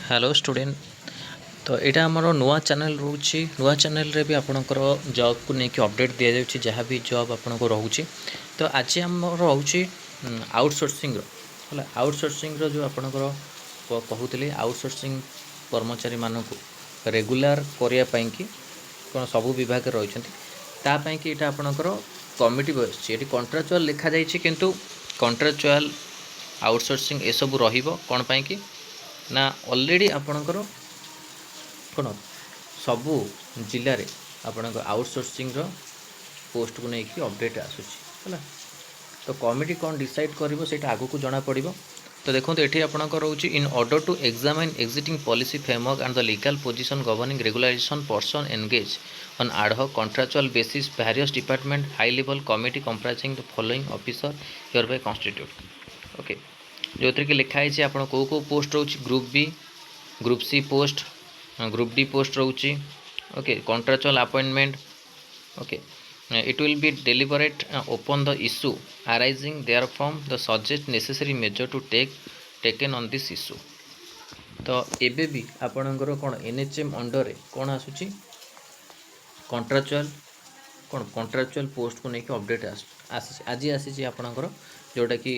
Hello student. तो यहाँ आमर नुआ चैनल रोचे नुआ चैनल रे भी आपणकर जॉब को लेकिन अपडेट दि जाऊँगी जहाँ भी जॉब आपन को रोचे। तो आज आम रोचे आउटसोर्सिंग है आउटसोर्सिंग जो आपणकर कहते आउटसोर्सिंग कर्मचारी मानक रेगुलर करने कि कौन सबू विभाग रही तापाई कि यहाँ आपणकर कमिटी बस ये कंट्राक्चुअल लिखा जाइए किंतु कंट्राक्चुअल आउटसोर्सिंग ये सब रौन कि ना ऑलरेडी आपणकर कौन सबू जिले में आपण आउटसोर्सिंग पोस्ट को लेकिन अपडेट आसूँ। तो कमिटी कौन डिसाइड करिवो सेटा आगु को जाना पड़िबो। तो देखो ये आपंकर रोचे in order to examine existing policy framework and the legal position governing regulation person engage on ad hoc contractual basis various department high level committee comprising the following officer hereby constitute. Okay जो कि लिखाई आप कौ post रोचे group C post group D post रोचे। Okay contractual appointment. Okay it will be deliberate upon the issue arising therefrom the suggest necessary measure to taken on this issue। तो एबे भी आपणकर कौन एनएचएम अंडर कौन आसूची contractual post को लेकिन update आज आसी आपणकर जोटा कि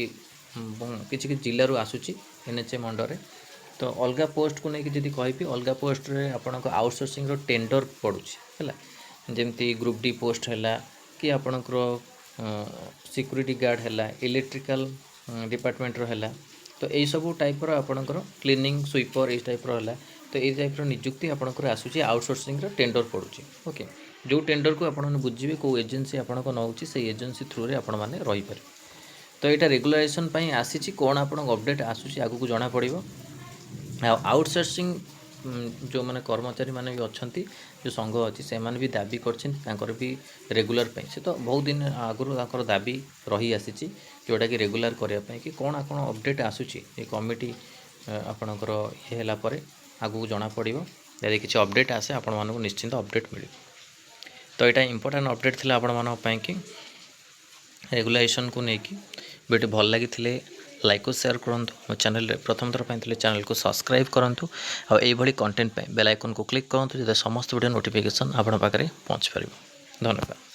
किसी जिलूर आसूची एनएचएम अंडर। तो अलग पोस्ट को लेकिन जब कहि अलग पोस्ट रे आपणक आउटसोर्सिंग टेंडर पड़ुछि है जमती ग्रुप डी पोस्ट है कि आपणकर सिक्यूरीटी गार्ड है इलेक्ट्रिकल डिपार्टमेंट है। तो यही सब टाइप आपणकर क्लीनिंग स्वीपर इस टाइप है। तो ये टाइप निजुक्ति आपणकर आसूँ आउटसोर्सिंग टेंडर पड़ुछि। ओके जो टेंडर को आपने बुझे कौ एजेन्सी आपंक नौ से एजेन्सी थ्रू रे आपण मैंने रहीपर। तो यहाँ रेगुलेशन आसी कौन आप अपडेट आसूँ आगू को जना पड़ो। आउटसोर्सिंग जो मैंने कर्मचारी मैंने भी अच्छा जो संघ अच्छी से भी दाबी कर भी रेगुलर से तो बहुत दिन आगुरी दाबी रही आसी जोटा कि रेगुलर करने कि कौन आप अपडेट आसूँ कमिटी आपणकर ये आगू जना पड़ो। यदि किसी अपडेट आसे आपण मानक निश्चिंत अपडेट मिले। तो यहाँ इंपोर्टेंट अपडेट थी आपण मानी कि रेगुलेशन को लेकिन वीडियो भल लगी लाइक और शेयर करूँ। मो चैनल प्रथम थर पाई चैनल को सब्सक्राइब करूँ और यही कंटेंट बेल आइकन को क्लिक करूँ जब समस्त वीडियो नोटिफिकेशन आपण पाखे पहुँच पार। धन्यवाद।